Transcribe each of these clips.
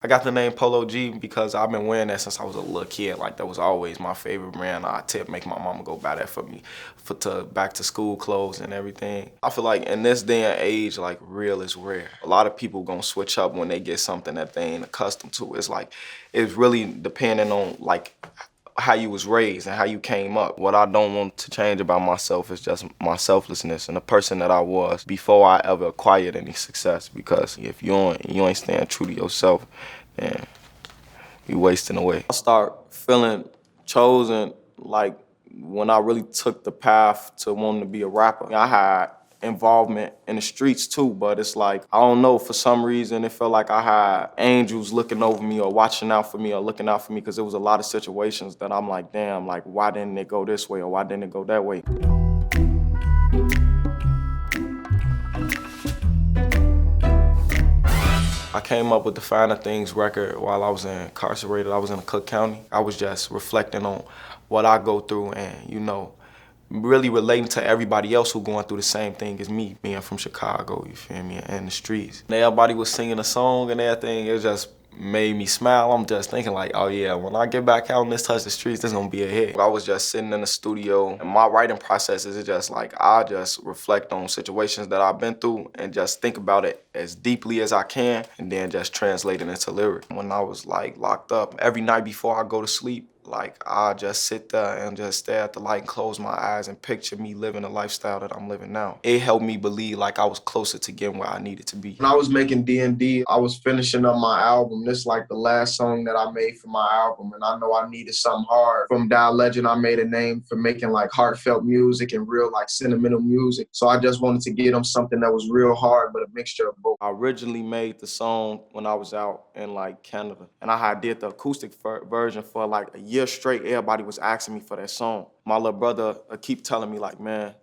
I got the name Polo G because I've been wearing that since I was a little kid. Like, that was always my favorite brand. I tip make my mama go buy that for me to back to school clothes and everything. I feel like in this day and age, like, real is rare. A lot of people gonna switch up when they get something that they ain't accustomed to. It's like, it's really depending on like how you was raised and how you came up. What I don't want to change about myself is just my selflessness and the person that I was before I ever acquired any success. Because if you ain't staying true to yourself, then you wasting away. I start feeling chosen like when I really took the path to wanting to be a rapper. I had involvement in the streets too, but it's like, I don't know, for some reason it felt like I had angels looking over me or watching out for me or looking out for me, because there was a lot of situations that I'm like, damn, like, why didn't it go this way or why didn't it go that way? I came up with the Finer Things record while I was incarcerated. I was in Cook County. I was just reflecting on what I go through and, you know, really relating to everybody else who going through the same thing as me, being from Chicago, you feel me, and the streets. And everybody was singing a song and everything. It just made me smile. I'm just thinking like, oh yeah, when I get back out and this touch the streets, this gonna be a hit. I was just sitting in the studio, and my writing process is just like, I just reflect on situations that I've been through and just think about it as deeply as I can, and then just translate it into lyrics. When I was like locked up, every night before I go to sleep, like, I just sit there and just stare at the light and close my eyes and picture me living the lifestyle that I'm living now. It helped me believe like I was closer to getting where I needed to be. When I was making D&D, I was finishing up my album. This is like the last song that I made for my album, and I know I needed something hard. From Die Legend, I made a name for making like heartfelt music and real like sentimental music. So I just wanted to get them something that was real hard, but a mixture of both. I originally made the song when I was out in like Canada, and I had did the acoustic version for like a year straight. Everybody was asking me for that song. My little brother keep telling me like, man,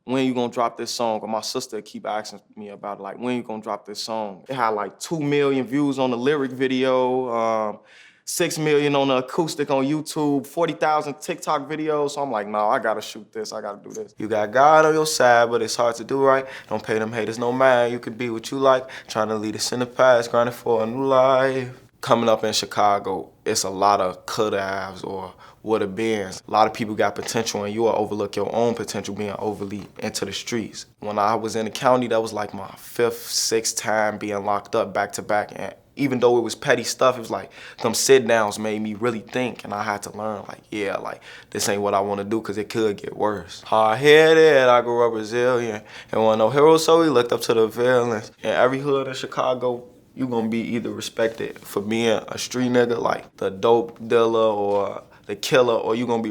when you gonna drop this song? Or my sister keep asking me about it, like, when you gonna drop this song? It had like 2 million views on the lyric video, 6 million on the acoustic on YouTube, 40,000 TikTok videos. So I'm like, no, I gotta shoot this, I gotta do this. You got God on your side, but it's hard to do right. Don't pay them haters no mind, you can be what you like. Trying to lead us in the past, grinding for a new life. Coming up in Chicago, it's a lot of could-haves or would-have beens. A lot of people got potential and you will overlook your own potential being overly into the streets. When I was in the county, that was like my 5th, 6th time being locked up back to back. And even though it was petty stuff, it was like them sit-downs made me really think, and I had to learn like, yeah, like, this ain't what I want to do because it could get worse. Hard-headed, I grew up resilient. And wasn't no hero, so we looked up to the villains. In every hood in Chicago, you gonna be either respected for being a street nigga, like the dope dealer or the killer, or you gonna be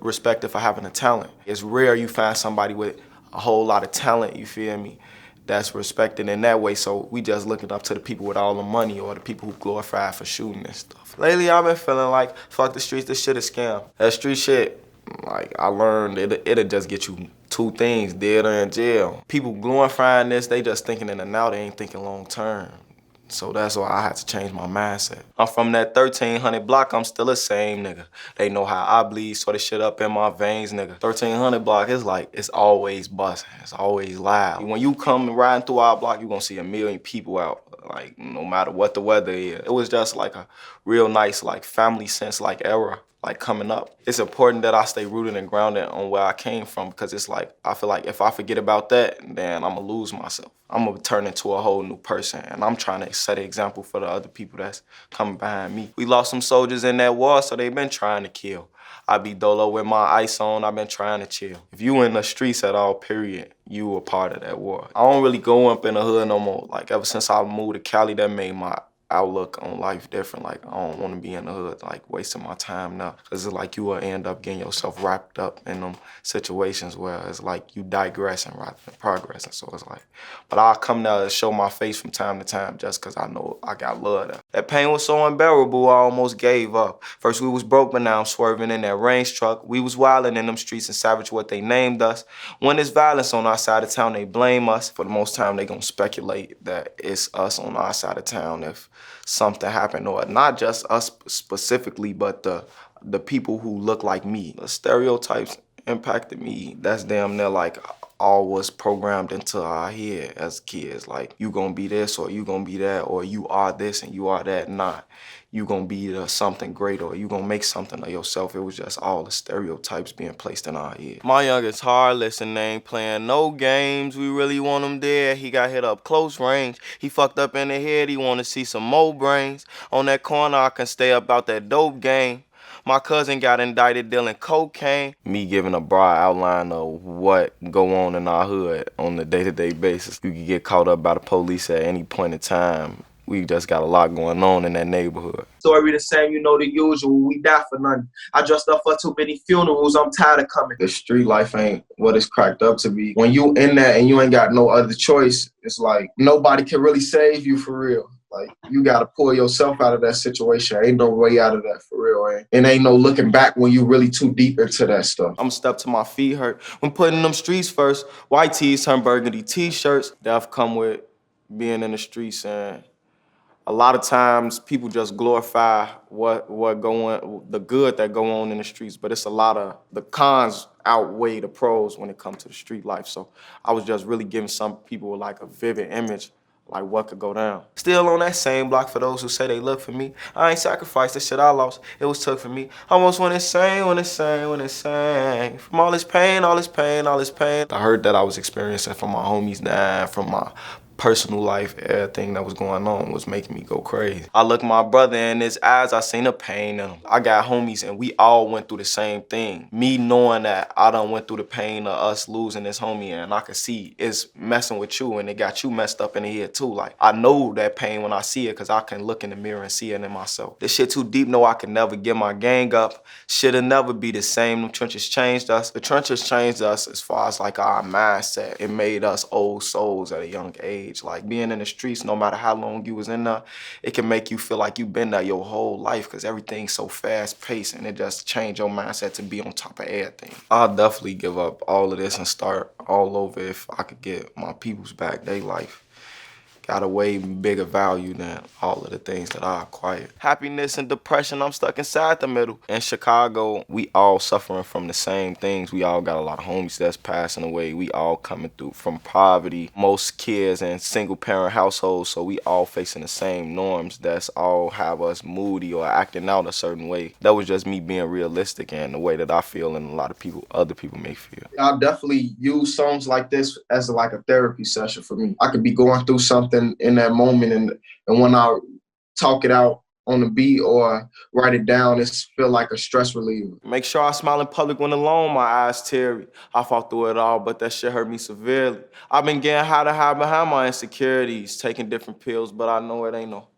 respected for having a talent. It's rare you find somebody with a whole lot of talent, you feel me, that's respected in that way. So we just looking up to the people with all the money or the people who glorify for shooting and stuff. Lately I've been feeling like, fuck the streets, this shit is scam. That street shit, like, I learned it'll just get you 2 things, dead or in jail. People glorifying this, they just thinking in the now, they ain't thinking long term. So that's why I had to change my mindset. I'm from that 1300 block, I'm still the same nigga. They know how I bleed, so this shit up in my veins, nigga. 1300 block is like, it's always busting, it's always loud. When you come riding through our block, you gonna see a million people out, like, no matter what the weather is. It was just like a real nice, like, family sense, like, era. Like, coming up. It's important that I stay rooted and grounded on where I came from, because it's like, I feel like if I forget about that, then I'm gonna lose myself. I'm gonna turn into a whole new person, and I'm trying to set an example for the other people that's coming behind me. We lost some soldiers in that war, so they've been trying to kill. I be dolo with my ice on, I've been trying to chill. If you in the streets at all, period, you a part of that war. I don't really go up in the hood no more. Like, ever since I moved to Cali, that made my outlook on life different. Like, I don't want to be in the hood, like, wasting my time now. Cause it's like you will end up getting yourself wrapped up in them situations where it's like you digressing rather than progressing. So it's like, but I'll come there to show my face from time to time just cause I know I got love there. That pain was so unbearable, I almost gave up. First we was broke, but now I'm swerving in that range truck. We was wildin' in them streets and savage what they named us. When there's violence on our side of town, they blame us. For the most time, they gonna speculate that it's us on our side of town if something happened, or not just us specifically, but the people who look like me. The stereotypes impacted me. That's damn near like all was programmed into our head as kids. Like, you gonna be this or you gonna be that, or you are this and you are that. Not you gonna be something great or you gonna make something of yourself. It was just all the stereotypes being placed in our head. My youngest hard listen, ain't playing no games. We really want him dead. He got hit up close range. He fucked up in the head. He wanna see some more brains. On that corner, I can stay about that dope game. My cousin got indicted dealing cocaine. Me giving a broad outline of what go on in our hood on a day-to-day basis. You can get caught up by the police at any point in time. We just got a lot going on in that neighborhood. Story the same, you know, the usual. We die for nothing. I dressed up for too many funerals. I'm tired of coming. The street life ain't what it's cracked up to be. When you in that and you ain't got no other choice, it's like nobody can really save you for real. Like, you gotta pull yourself out of that situation. Ain't no way out of that for real, and ain't no looking back when you really too deep into that stuff. I'm stuck to my feet hurt when putting them streets first. White tees turn burgundy t-shirts. Death come with being in the streets, and a lot of times people just glorify the good that go on in the streets, but it's a lot of the cons outweigh the pros when it comes to the street life. So I was just really giving some people like a vivid image, like what could go down. Still on that same block for those who say they look for me. I ain't sacrificed the shit I lost, it was took for me. Almost went insane, From all this pain, all this pain, all this pain. I heard that I was experiencing from my homies now, from my personal life, everything that was going on was making me go crazy. I looked my brother in his eyes, I seen the pain in him. I got homies and we all went through the same thing. Me knowing that I done went through the pain of us losing this homie, and I could see it's messing with you and it got you messed up in the head too. Like, I know that pain when I see it because I can look in the mirror and see it in myself. This shit too deep, no, I can never get my gang up. Shit'll never be the same. Them trenches changed us. The trenches changed us as far as like our mindset. It made us old souls at a young age. Like, being in the streets, no matter how long you was in there, it can make you feel like you've been there your whole life because everything's so fast-paced and it just changed your mindset to be on top of everything. I'll definitely give up all of this and start all over if I could get my peoples back. They life got a way bigger value than all of the things that I acquired. Happiness and depression, I'm stuck inside the middle. In Chicago, we all suffering from the same things. We all got a lot of homies that's passing away. We all coming through from poverty. Most kids in single parent households, so we all facing the same norms that's all have us moody or acting out a certain way. That was just me being realistic and the way that I feel and a lot of people, other people may feel. I'll definitely use songs like this as like a therapy session for me. I could be going through something in that moment, and when I talk it out on the beat or write it down, it's feel like a stress reliever. Make sure I smile in public when alone, my eyes teary. I fought through it all, but that shit hurt me severely. I've been getting high to hide behind my insecurities, taking different pills, but I know it ain't no.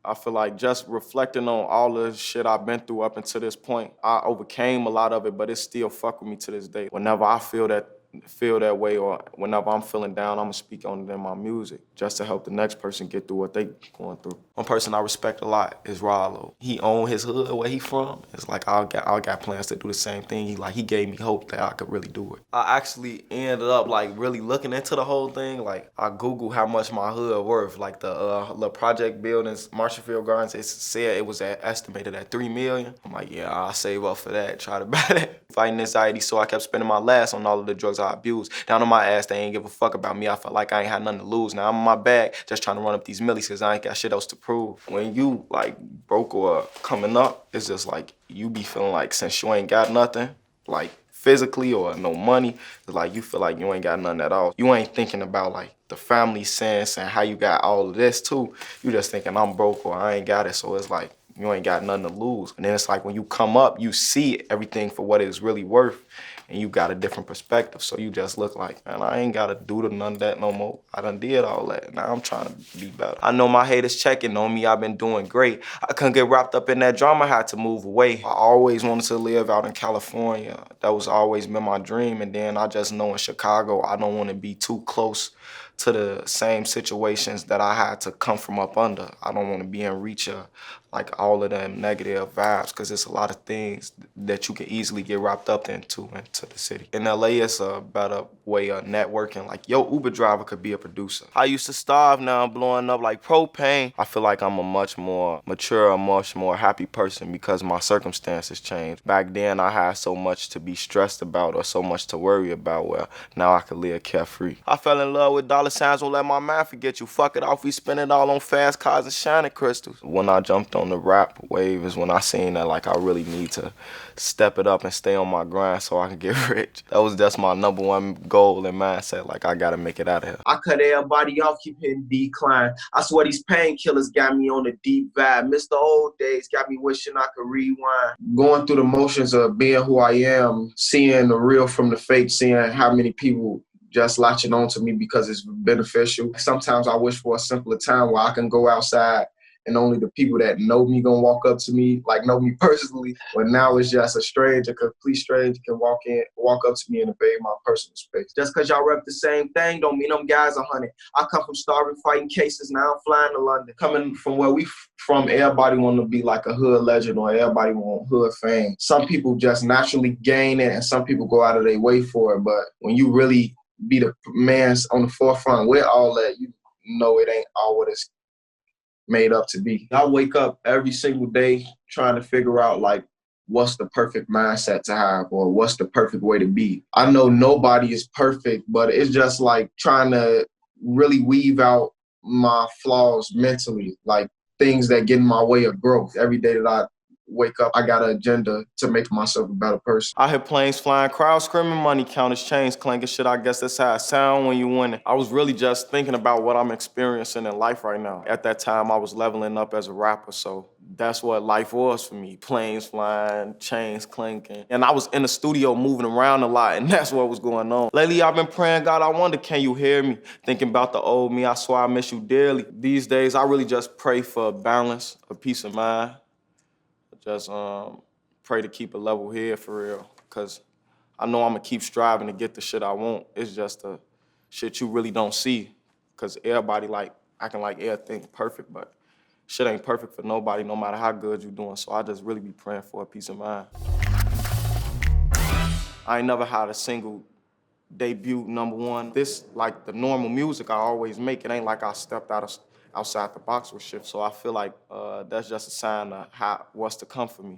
I feel like just reflecting on all the shit I've been through up until this point, I overcame a lot of it, but it still fuck with me to this day. Whenever I feel that way, or whenever I'm feeling down, I'ma speak on it in my music just to help the next person get through what they going through. One person I respect a lot is Rollo. He owned his hood where he from. It's like I got plans to do the same thing. He gave me hope that I could really do it. I actually ended up like really looking into the whole thing. Like, I Googled how much my hood worth. Like the project buildings, Marshallfield Gardens, it said it was estimated at $3 million. I'm like, yeah, I'll save up for that, try to buy that. Fighting anxiety, so I kept spending my last on all of the drugs I abused. Down on my ass, they ain't give a fuck about me. I felt like I ain't had nothing to lose. Now I'm on my bag, just trying to run up these millies because I ain't got shit else to prove. When you like broke or coming up, it's just like you be feeling like since you ain't got nothing, like physically or no money, it's like you feel like you ain't got nothing at all. You ain't thinking about like the family sense and how you got all of this too. You just thinking I'm broke or I ain't got it, so it's like you ain't got nothing to lose. And then it's like when you come up, you see everything for what it's really worth, and you got a different perspective. So you just look like, man, I ain't gotta do none of that no more. I done did all that. Now I'm trying to be better. I know my haters checking on me. I've been doing great. I couldn't get wrapped up in that drama. I had to move away. I always wanted to live out in California. That was always been my dream. And then I just know in Chicago, I don't want to be too close to the same situations that I had to come from up under. I don't want to be in reach of like all of them negative vibes because it's a lot of things that you can easily get wrapped up into the city. In LA, it's a better way of networking. Like, your Uber driver could be a producer. I used to starve, now I'm blowing up like propane. I feel like I'm a much more mature, a much more happy person because my circumstances changed. Back then, I had so much to be stressed about or so much to worry about, where now I could live carefree. I fell in love with dollar signs, won't let my mind forget you. Fuck it off, we spend it all on fast cars and shiny crystals. When I jumped on the rap wave is when I seen that like I really need to step it up and stay on my grind so I can get rich. That's my #1 goal and mindset. Like, I gotta make it out of here. I cut everybody off, keep hitting decline. I swear these painkillers got me on a deep vibe. Miss the old days, got me wishing I could rewind. Going through the motions of being who I am, seeing the real from the fake, seeing how many people just latching on to me because it's beneficial. Sometimes I wish for a simpler time where I can go outside and only the people that know me gonna walk up to me, like know me personally. But now it's just a stranger, complete stranger can walk up to me and invade my personal space. Just cause y'all rep the same thing don't mean them guys are 100. I come from starving, fighting cases, now I'm flying to London. Coming from where we from, everybody want to be like a hood legend or everybody want hood fame. Some people just naturally gain it and some people go out of their way for it. But when you really be the man on the forefront with all that, you know it ain't all what it's made up to be. I wake up every single day trying to figure out like what's the perfect mindset to have or what's the perfect way to be. I know nobody is perfect, but it's just like trying to really weave out my flaws mentally, like things that get in my way of growth. Every day that I wake up, I got an agenda to make myself a better person. I hear planes flying, crowds screaming, money counters, chains clanking, shit. I guess that's how it sound when you winning. I was really just thinking about what I'm experiencing in life right now. At that time, I was leveling up as a rapper, so that's what life was for me. Planes flying, chains clanking. And I was in the studio moving around a lot, and that's what was going on. Lately, I've been praying, God, I wonder, can you hear me? Thinking about the old me, I swear I miss you dearly. These days, I really just pray for balance, a peace of mind. Just pray to keep a level head for real, because I know I'm going to keep striving to get the shit I want. It's just the shit you really don't see, because everybody like acting like everything perfect, but shit ain't perfect for nobody, no matter how good you doing. So I just really be praying for a peace of mind. I ain't never had a single debut #1. This like the normal music I always make. It ain't like I stepped outside the box with shit. So I feel like that's just a sign of what's to come for me.